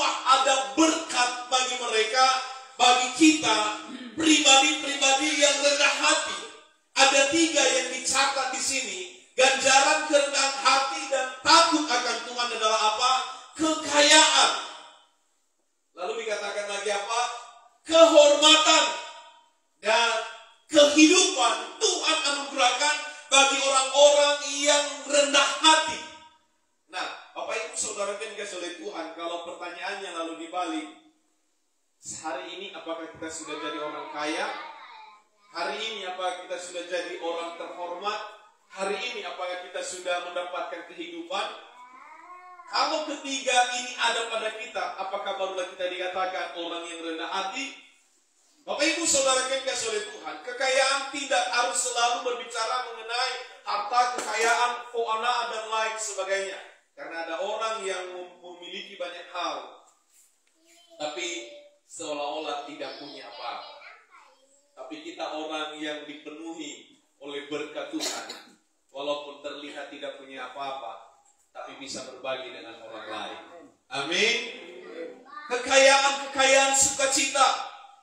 bersumpah ada berkat bagi mereka, bagi kita, pribadi-pribadi yang rendah hati. Ada 3 yang dicatat di sini. Ganjaran kerendahan hati dan takut akan Tuhan adalah apa? Kekayaan. Lalu dikatakan lagi apa? Kehormatan dan kehidupan Tuhan anugerahkan bagi orang-orang yang rendah hati. Nah, Bapak Ibu Saudara yang dikasihi oleh Tuhan, kalau pertanyaannya lalu dibalik, hari ini apakah kita sudah jadi orang kaya? Hari ini apakah kita sudah jadi orang terhormat? Hari ini apakah kita sudah mendapatkan kehidupan? Kalau ketiga ini ada pada kita, apakah barulah kita dikatakan orang yang rendah hati? Bapak Ibu Saudara yang dikasihi oleh Tuhan, kekayaan tidak harus selalu berbicara mengenai harta, kekayaan, fauna dan lain sebagainya. Karena ada orang yang memiliki banyak hal, tapi seolah-olah tidak punya apa-apa. Tapi kita orang yang dipenuhi oleh berkat Tuhan, walaupun terlihat tidak punya apa-apa, tapi bisa berbagi dengan orang lain. Amin. Kekayaan sukacita,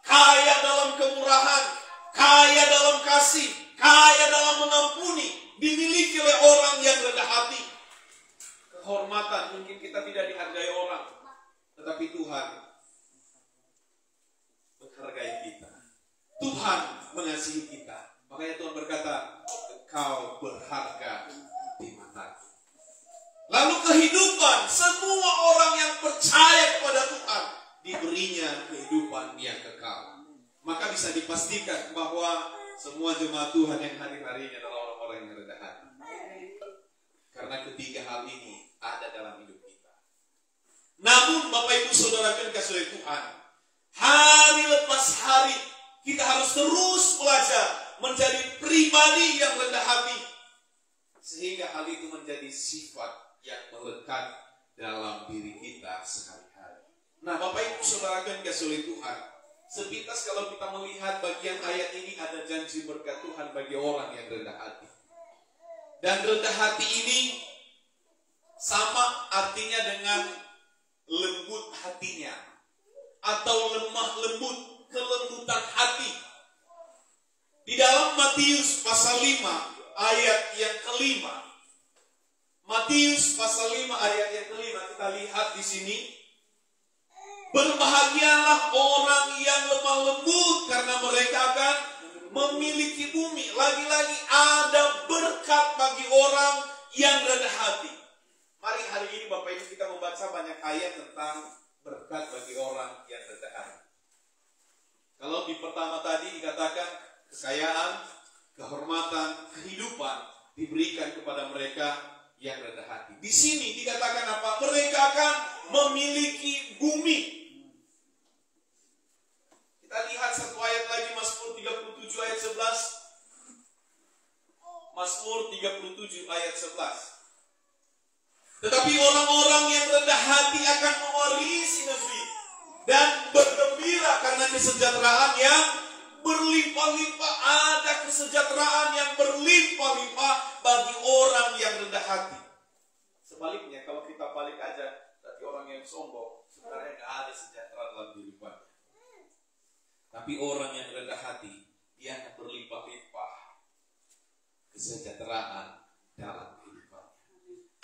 kaya dalam kemurahan, kaya dalam kasih, kaya dalam mengampuni, dimiliki oleh orang yang rendah hati. Kehormatan, mungkin kita tidak dihargai orang, tetapi Tuhan menghargai kita. Tuhan mengasihi kita. Makanya Tuhan berkata, engkau berharga di mataku. Lalu kehidupan, semua orang yang percaya kepada Tuhan diberinya kehidupan yang kekal. Maka bisa dipastikan bahwa semua jemaat Tuhan yang hadir hari ini adalah orang-orang yang rendah hati. Karena ketiga hal ini ada dalam hidup kita. Namun Bapak Ibu Saudara yang dikasihi oleh Tuhan, hari lepas hari kita harus terus belajar menjadi pribadi yang rendah hati, sehingga hal itu menjadi sifat yang melekat dalam diri kita sehari-hari. Nah, Bapak Ibu Saudara yang dikasihi oleh Tuhan, sepintas kalau kita melihat bagian ayat ini ada janji berkat Tuhan bagi orang yang rendah hati. Dan rendah hati ini sama artinya dengan lembut hatinya atau lemah lembut, kelembutan hati. Di dalam Matius pasal 5 ayat yang kelima, Matius pasal 5 ayat yang kelima, kita lihat di sini, berbahagialah orang yang lemah lembut karena mereka akan memiliki bumi. Lagi-lagi ada berkat bagi orang yang rendah hati. Mari hari ini Bapak Ibu kita membaca banyak ayat tentang berkat bagi orang yang rendah hati. Kalau di pertama tadi dikatakan kekayaan, kehormatan, kehidupan diberikan kepada mereka yang rendah hati. Di sini dikatakan apa? Mereka akan memiliki bumi. Kita lihat satu ayat lagi, Mazmur 37 ayat 11. Mazmur 37 ayat 11. Tetapi orang-orang yang rendah hati akan mewarisi negeri dan bergembira karena kesejahteraan yang berlimpah-limpah. Ada kesejahteraan yang berlimpah-limpah bagi orang yang rendah hati. Sebaliknya kalau kita balik aja, berarti orang yang sombong sebenarnya tidak ada sejahtera dalam kehidupannya. Tapi orang yang rendah hati, dia akan berlimpah-limpah kesejahteraan dalam kehidupannya.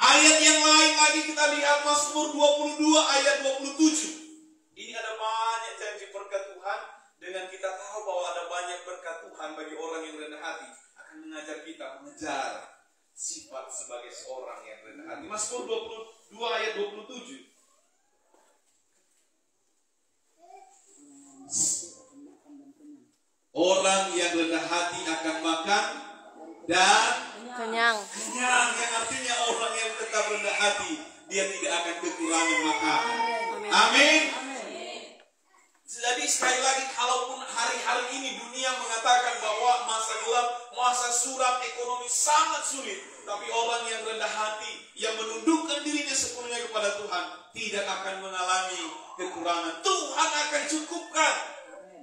Ayat yang lain lagi kita lihat Mazmur 22 ayat 27. Ini ada banyak janji berkat Tuhan. Dengan kita tahu bahwa ada banyak berkat Tuhan bagi orang yang rendah hati, akan mengajar kita mengejar sifat sebagai seorang yang rendah hati. Mazmur 22 ayat 27. Orang yang rendah hati akan makan dan kenyang. Yang artinya orang yang tetap rendah hati, dia tidak akan kekurangan makan. Amin. Jadi sekali lagi, kalaupun hari-hari ini dunia mengatakan bahwa masa gelap, masa suram, ekonomi sangat sulit, tapi orang yang rendah hati, yang menundukkan dirinya sepenuhnya kepada Tuhan, tidak akan mengalami kekurangan. Tuhan akan cukupkan.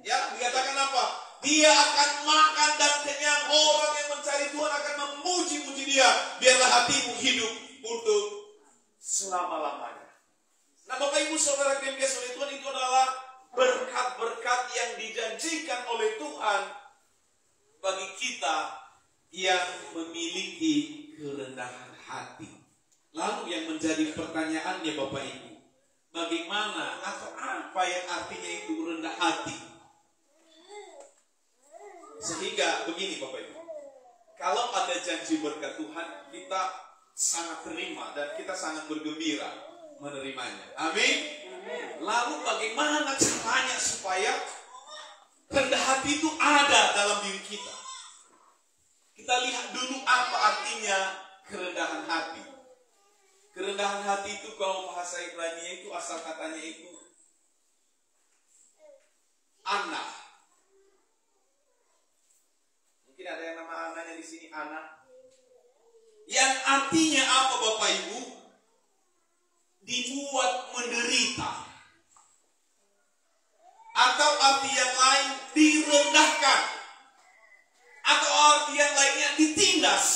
Ya, dikatakan apa? Dia akan makan dan kenyang. Orang yang mencari Tuhan akan memuji-muji Dia. Biarlah hatimu hidup untuk selama-lamanya. Nah, Bapak Ibu Saudara yang dikasihi oleh Tuhan, itu adalah berkat-berkat yang dijanjikan oleh Tuhan bagi kita yang memiliki kerendahan hati. Lalu yang menjadi pertanyaannya Bapak Ibu, bagaimana atau apa yang artinya itu rendah hati? Sehingga begini Bapak Ibu, kalau ada janji berkat Tuhan, kita sangat terima dan kita sangat bergembira menerimanya. Amin. Lalu bagaimana caranya supaya rendah hati itu ada dalam diri kita? Kita lihat dulu apa artinya kerendahan hati. Kerendahan hati itu kalau bahasa Ibrani itu asal katanya itu anak. Mungkin ada yang nama anaknya di sini, anak. Yang artinya apa Bapak Ibu? Dibuat menderita. Atau arti yang lain direndahkan. Atau arti yang lainnya ditindas.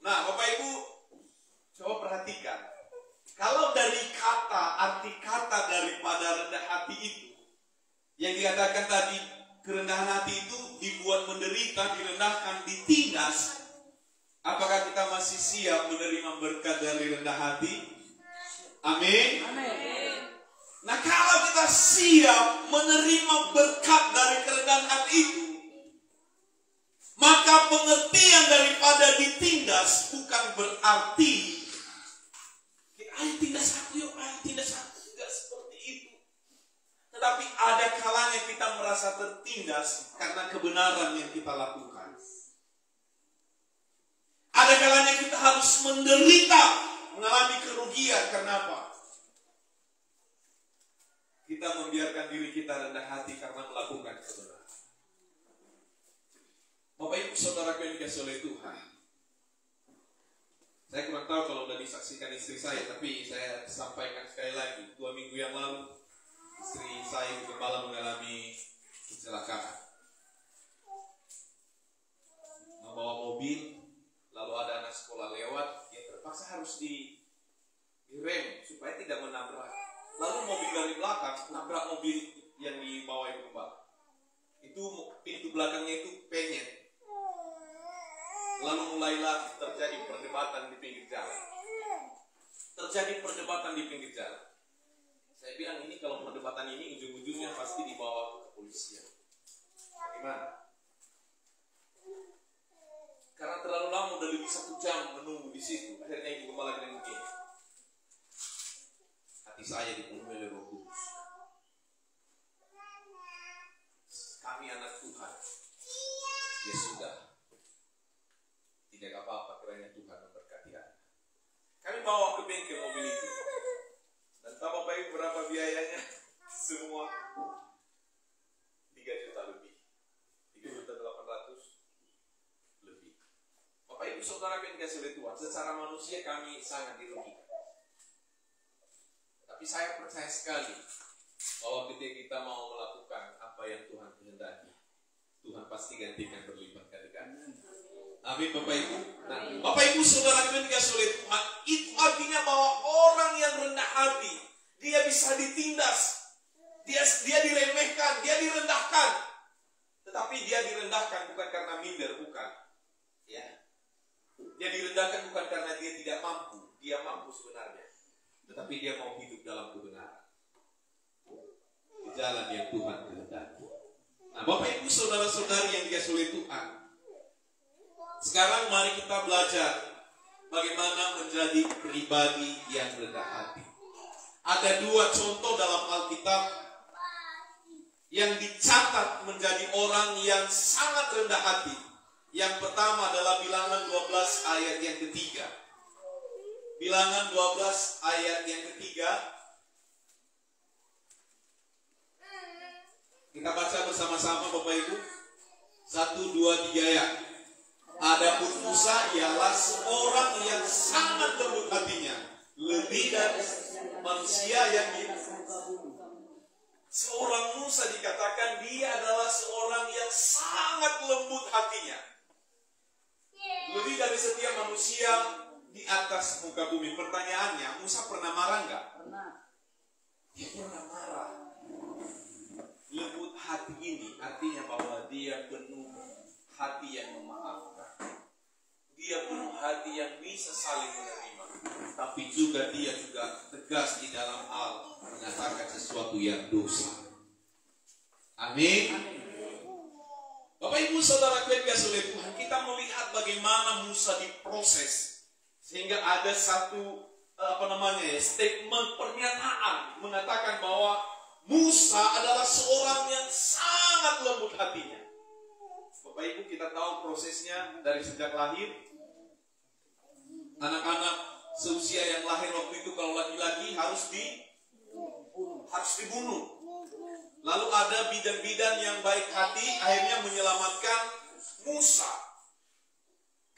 Nah Bapak Ibu, coba perhatikan. Kalau dari kata, arti kata daripada rendah hati itu, yang dikatakan tadi, kerendahan hati itu dibuat menderita, direndahkan, ditindas. Apakah kita masih siap menerima berkat dari rendah hati? Amin. Amin. Nah, kalau kita siap menerima berkat dari kerendahan hati itu, maka pengertian daripada ditindas bukan berarti ayo tindas aku yuk, ayo tindas aku. Tidak seperti itu. Tetapi ada kalanya kita merasa tertindas karena kebenaran yang kita lakukan. Ada kalanya kita harus menderita, mengalami kerugian. Kenapa? Kita membiarkan diri kita rendah hati karena melakukan kebenaran. Bapak Ibu Saudara yang dikasihi oleh Tuhan, saya kurang tahu kalau sudah disaksikan istri saya, tapi saya sampaikan sekali lagi. 2 minggu yang lalu, istri saya di Gembala mengalami kecelakaan. Membawa mobil, lalu ada anak sekolah lewat, yang terpaksa harus direm supaya tidak menabrak. Lalu mobil dari belakang nabrak mobil yang dibawa ibu Gembala. Itu pintu belakangnya itu penyet. Lalu mulailah terjadi perdebatan di pinggir jalan. Saya bilang ini kalau perdebatan ini ujung-ujungnya pasti dibawa ke kepolisian. Bagaimana? Karena terlalu lama, udah lebih 1 jam menunggu di situ. Akhirnya ibu Gembala bilang begini, hati saya dipenuhi oleh Roh Kudus. Kami anak Tuhan. Ya sudah. Tidak apa-apa, kiranya Tuhan memberkati Anda. Kami bawa ke bengkel mobil itu. Dan tahu Bapak Ibu berapa biayanya? Semua 3 juta lebih. 3.800.000 lebih. Bapak Ibu Saudara yang dikasihi oleh Tuhan, secara manusia kami sangat dirugikan. Tapi saya percaya sekali bahwa ketika kita mau melakukan apa yang Tuhan kehendaki, Tuhan pasti gantikan berlipat kali ganda. Amin Bapak Ibu. Nah, Bapak Ibu Saudara yang dikasihi oleh Tuhan, itu artinya bahwa orang yang rendah hati, dia bisa ditindas, dia diremehkan, dia direndahkan. Tetapi dia direndahkan bukan karena minder, bukan. Ya. Dia direndahkan bukan karena dia tidak mampu, dia mampu sebenarnya. Tetapi dia mau hidup dalam kebenaran, di jalan yang Tuhan kehendaki. Nah, Bapak Ibu Saudara-saudari yang dikasihi oleh Tuhan, sekarang mari kita belajar bagaimana menjadi pribadi yang rendah hati. Ada 2 contoh dalam Alkitab yang dicatat menjadi orang yang sangat rendah hati. Yang pertama adalah Bilangan 12 ayat yang ketiga. Bilangan 12 ayat yang ketiga. Kita baca bersama-sama Bapak Ibu. 1, 2, 3 ya. Adapun Musa ialah seorang yang sangat lembut hatinya, lebih dari manusia yang seorang Musa dikatakan dia adalah seorang yang sangat lembut hatinya, lebih dari setiap manusia di atas muka bumi. Pertanyaannya, Musa pernah marah nggak? Pernah. Dia pernah marah. Lembut hati ini artinya bahwa dia penuh hati yang memaafkan. Dia penuh hati yang bisa saling menerima. Tapi juga dia juga tegas di dalam hal mengatakan sesuatu yang dosa. Amin. Bapak Ibu Saudara yang dikasihi oleh Tuhan, kita melihat bagaimana Musa diproses sehingga ada satu statement pernyataan mengatakan bahwa Musa adalah seorang yang sangat lembut hatinya. Bapak Ibu, kita tahu prosesnya dari sejak lahir. Anak-anak seusia yang lahir waktu itu kalau laki-laki harus dibunuh. Lalu ada bidan-bidan yang baik hati akhirnya menyelamatkan Musa.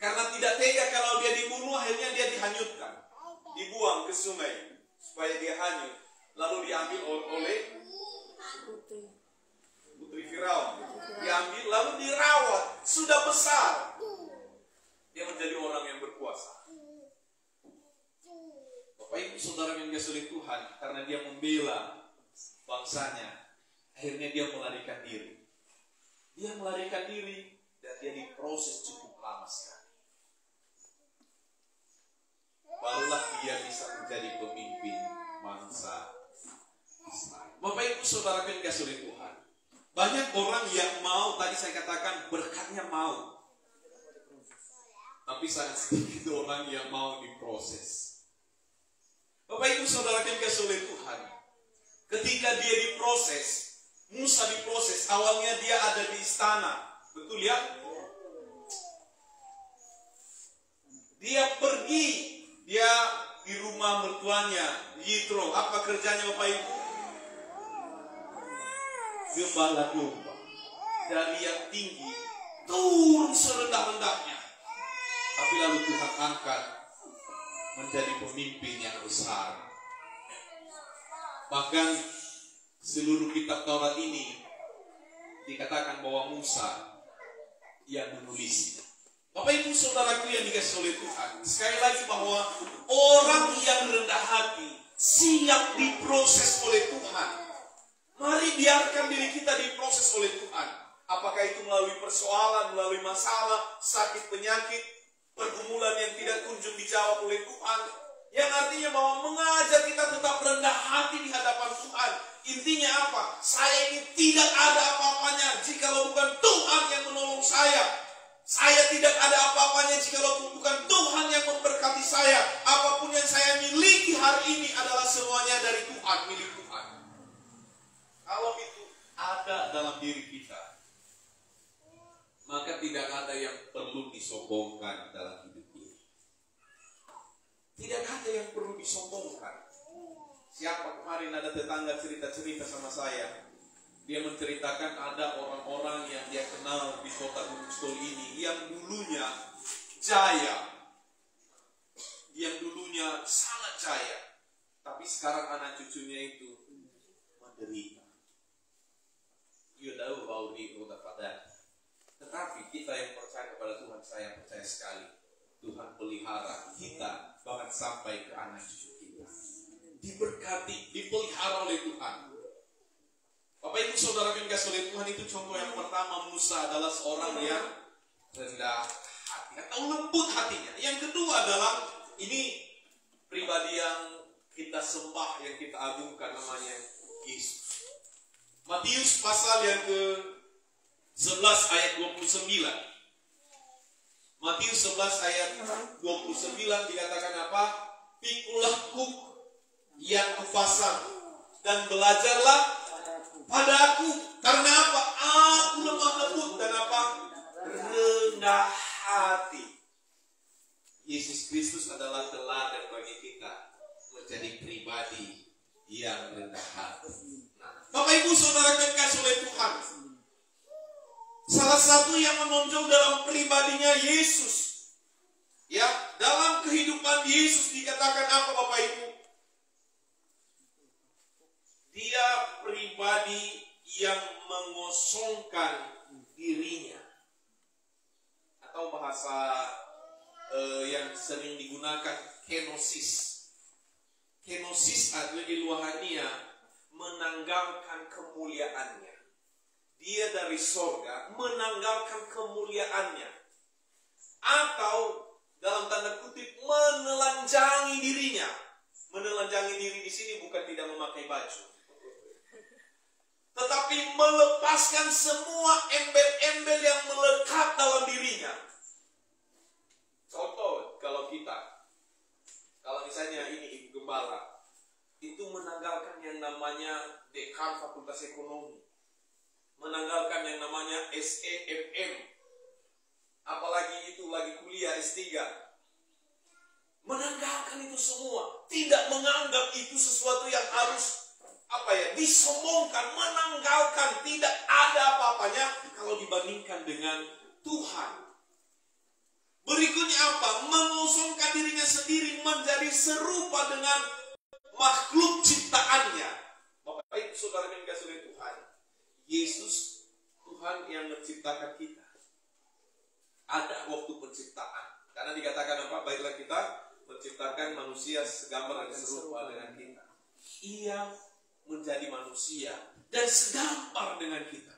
Karena tidak tega kalau dia dibunuh, akhirnya dia dihanyutkan. Dibuang ke sungai supaya dia hanyut. Lalu diambil oleh putri Firaun. Diambil lalu dirawat. Sudah besar. Dia menjadi orang yang berkuasa. Bapak Ibu Saudara yang dikasihi Tuhan, karena dia membela bangsanya, akhirnya dia melarikan diri. Dia melarikan diri dan dia diproses cukup lama sekali. Barulah dia bisa menjadi pemimpin bangsa Israel. Bapak Ibu Saudara yang dikasihi Tuhan, banyak orang yang mau, tadi saya katakan berkatnya mau, tapi sangat sedikit orang yang mau diproses. Bapak Ibu Saudara yang dikasihi oleh Tuhan, ketika dia diproses, Musa diproses, awalnya dia ada di istana, betul ya? Dia pergi, dia di rumah mertuanya, Yitro. Apa kerjanya Bapak Ibu? Gembala domba. Dari yang tinggi turun serendah-rendahnya, tapi lalu Tuhan angkat menjadi pemimpin yang besar. Bahkan seluruh kitab Taurat ini dikatakan bahwa Musa yang menulis. Bapak Ibu Saudaraku yang dikasihi oleh Tuhan, sekali lagi bahwa orang yang rendah hati siap diproses oleh Tuhan. Mari biarkan diri kita diproses oleh Tuhan. Apakah itu melalui persoalan, melalui masalah, sakit, penyakit, pergumulan yang tidak kunjung dijawab oleh Tuhan, yang artinya bahwa mengajak kita tetap rendah hati di hadapan Tuhan. Intinya apa? Saya ini tidak ada apa-apanya jikalau bukan Tuhan yang menolong saya. Saya tidak ada apa-apanya jikalau bukan Tuhan yang memberkati saya. Apapun yang saya miliki hari ini adalah semuanya dari Tuhan, milik Tuhan. Kalau itu ada dalam diri kita, maka tidak ada yang perlu disombongkan dalam hidup ini. Tidak ada yang perlu disombongkan. Siapa kemarin ada tetangga cerita-cerita sama saya, dia menceritakan ada orang-orang yang dia kenal di kota Gunung Kidul ini yang dulunya jaya, yang dulunya sangat jaya, tapi sekarang anak cucunya itu menderita. Tetapi kita yang percaya kepada Tuhan, saya percaya sekali Tuhan pelihara kita bahkan sampai ke anak cucu kita, diberkati, dipelihara oleh Tuhan. Bapak Ibu Saudara yang dikasihi oleh Tuhan, itu contoh yang pertama. Musa adalah seorang yang rendah hati atau lembut hatinya. Yang kedua adalah, ini pribadi yang kita sembah, yang kita agungkan, namanya Yesus. Matius pasal yang ke-11 ayat 29. Matius 11 ayat 29 dikatakan apa? Pikulah kuk yang kupasang dan belajarlah pada aku. Karena apa? Aku lemah lembut dan apa? Rendah hati. Yesus Kristus adalah teladan bagi kita menjadi pribadi yang rendah hati. Bapak Ibu Saudara yang dikasihi oleh Tuhan, salah satu yang menonjol dalam pribadinya Yesus, ya, dalam kehidupan Yesus dikatakan apa Bapak Ibu? Dia pribadi yang mengosongkan dirinya, atau bahasa yang sering digunakan kenosis. Kenosis adalah iluahania, menanggalkan kemuliaannya. Dia dari sorga menanggalkan kemuliaannya, atau dalam tanda kutip menelanjangi dirinya. Menelanjangi diri di sini bukan tidak memakai baju, tetapi melepaskan semua embel-embel yang melekat dalam dirinya. Contoh, kalau misalnya ini ibu gembala, itu menanggalkan yang namanya dekan Fakultas Ekonomi, menanggalkan yang namanya SEMM, apalagi itu lagi kuliah S3, menanggalkan itu semua, tidak menganggap itu sesuatu yang harus disombongkan, menanggalkan, tidak ada apa-apanya kalau dibandingkan dengan Tuhan. Berikutnya apa? Mengosongkan dirinya sendiri menjadi serupa dengan makhluk ciptaannya. Bapak Ibu Saudara yang dikasihi oleh Tuhan, Yesus Tuhan yang menciptakan kita. Ada waktu penciptaan, karena dikatakan apa? Baiklah kita menciptakan manusia segambar dan serupa dengan kita. Ia menjadi manusia dan segambar dengan kita.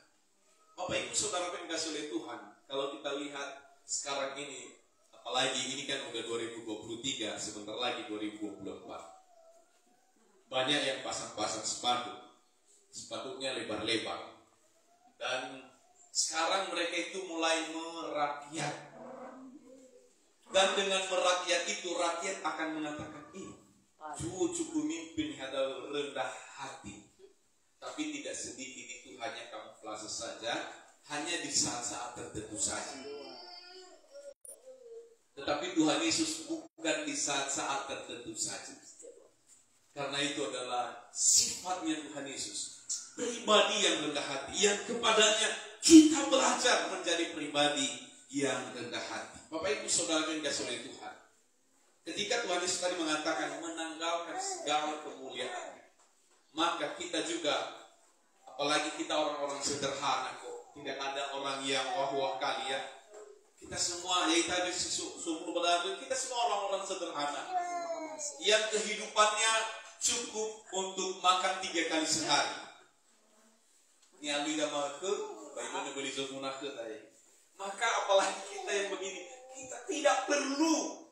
Bapak Ibu Saudara yang dikasihi oleh Tuhan, kalau kita lihat sekarang ini, apalagi ini kan udah 2023, sebentar lagi 2024. Banyak yang pasang-pasang sepatunya lebar-lebar. Dan sekarang mereka itu mulai merakyat. Dan dengan merakyat itu, rakyat akan mengatakan, cukup pemimpin ada rendah hati. Tapi tidak sedikit itu hanya kamuflase saja, hanya di saat-saat tertentu saja. Tetapi Tuhan Yesus bukan di saat-saat tertentu saja. Karena itu adalah sifatnya Tuhan Yesus, pribadi yang rendah hati, yang kepadanya kita belajar menjadi pribadi yang rendah hati. Bapak Ibu Saudara yang dikasihi oleh Tuhan, ketika Tuhan Yesus tadi mengatakan menanggalkan segala kemuliaannya, maka kita juga, apalagi kita orang-orang sederhana kok, tidak ada orang yang wah-wah kali ya. Kita semua, ya tadi sumur berada, kita semua orang-orang sederhana yang kehidupannya cukup untuk makan 3 kali sehari. Ini alu dah makan, bagaimana beli semunah ke tadi. Maka apalagi kita yang begini, kita tidak perlu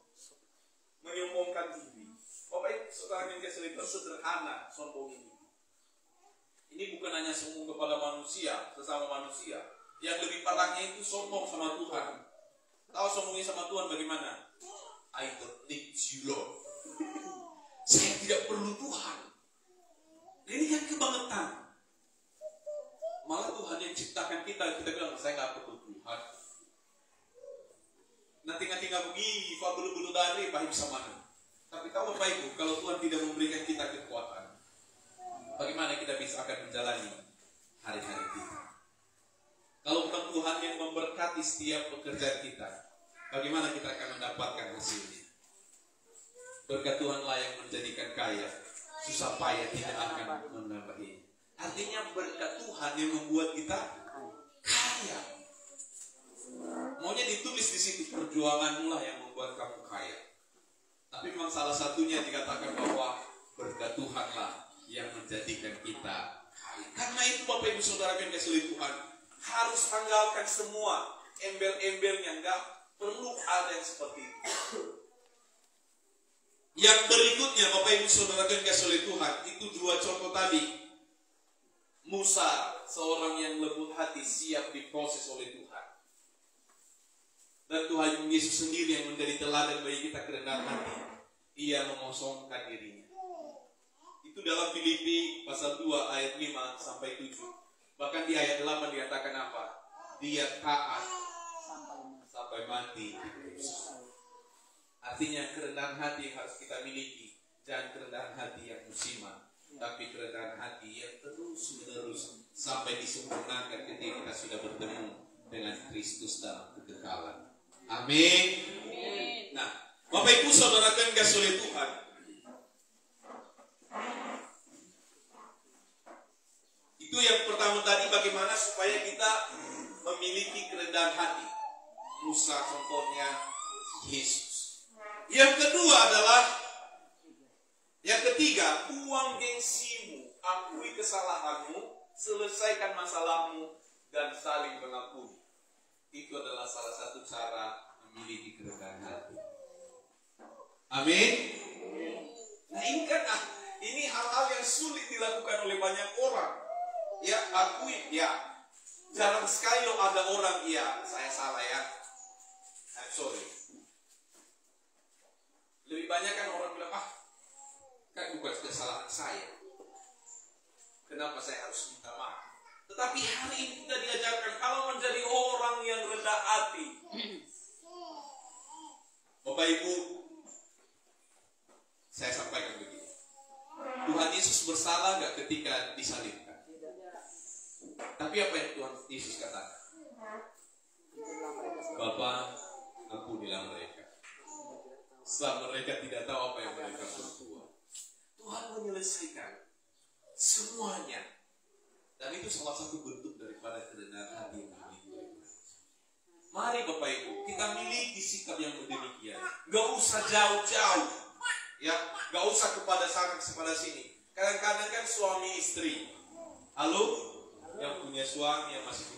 menyombongkan diri. Bapak Ibu Saudara yang dikasihi sederhana sombong ini. Ini bukan hanya sombong kepada manusia, sesama manusia. Yang lebih parahnya itu sombong sama Tuhan. Tahu sombongnya sama Tuhan bagaimana? I don't need you, Lord. Saya tidak perlu Tuhan. Ini kan kebangetan. Malah Tuhan yang ciptakan kita bilang, saya nggak perlu Tuhan. Nanti nggak begini, bulu-bulu dari pahit sama mana. Tapi tahu Bapak Ibu, kalau Tuhan tidak memberikan kita kekuatan, bagaimana kita bisa akan menjalani hari-hari kita? Kalau bukan Tuhan yang memberkati setiap pekerjaan kita, bagaimana kita akan mendapatkan hasilnya? Berkat Tuhanlah yang menjadikan kaya, susah payah tidak akan menambahi. Artinya berkat Tuhan yang membuat kita kaya. Maunya ditulis di situ, perjuanganlah yang membuat kamu kaya. Tapi memang salah satunya dikatakan bahwa berkat Tuhanlah yang menjadikan kita kaya. Karena itu Bapak Ibu Saudara yang dikasihi oleh Tuhan, harus tanggalkan semua embel-embelnya, enggak perlu ada yang seperti itu. Yang berikutnya Bapak Ibu Saudara yang dikasihi oleh Tuhan, itu 2 contoh tadi. Musa, seorang yang lembut hati, siap diproses oleh Tuhan. Dan Tuhan Yesus sendiri yang menjadi teladan bagi kita kerendahan hati. Ia mengosongkan dirinya. Itu dalam Filipi pasal 2 ayat 5 sampai 7. Bahkan di ayat 8 dikatakan apa? Dia taat sampai mati. Artinya kerendahan hati yang harus kita miliki. Jangan kerendahan hati yang musiman, tapi kerendahan hati yang terus-menerus sampai disempurnakan ketika kita sudah bertemu dengan Kristus dalam kekekalan. Amin. Nah, Bapak Ibu Saudara yang dikasihi oleh Tuhan, itu yang pertama tadi, bagaimana supaya kita memiliki kerendahan hati. Musa contohnya, Yesus. Yang kedua adalah, yang ketiga, buang gengsimu, akui kesalahanmu, selesaikan masalahmu, dan saling mengakui. Itu adalah salah satu cara memiliki kerendahan hati. Amin. Nah, ini kan ini hal-hal yang sulit dilakukan oleh banyak orang. Ya, akui, ya. Jarang sekali loh ada orang, ya, saya salah ya. I'm sorry. Lebih banyak kan orang bilang, kan bukan kesalahan saya. Kenapa saya harus minta maaf? Tetapi hari ini kita diajarkan kalau menjadi orang yang rendah hati. Bapak Ibu, saya sampaikan begini. Tuhan Yesus bersalah gak ketika disalibkan? Tapi apa yang Tuhan Yesus katakan? Bapa, ampunilah mereka, sebab mereka tidak tahu apa yang mereka berbuat. Tuhan menyelesaikan semuanya. Dan itu salah satu bentuk daripada kerendahan hati yang dimiliki oleh Tuhan. Mari Bapak Ibu, kita miliki sikap yang demikian. Gak usah jauh-jauh, ya, gak usah kepada sana kepada sini. Kadang-kadang kan suami istri, halo, yang punya suami yang masih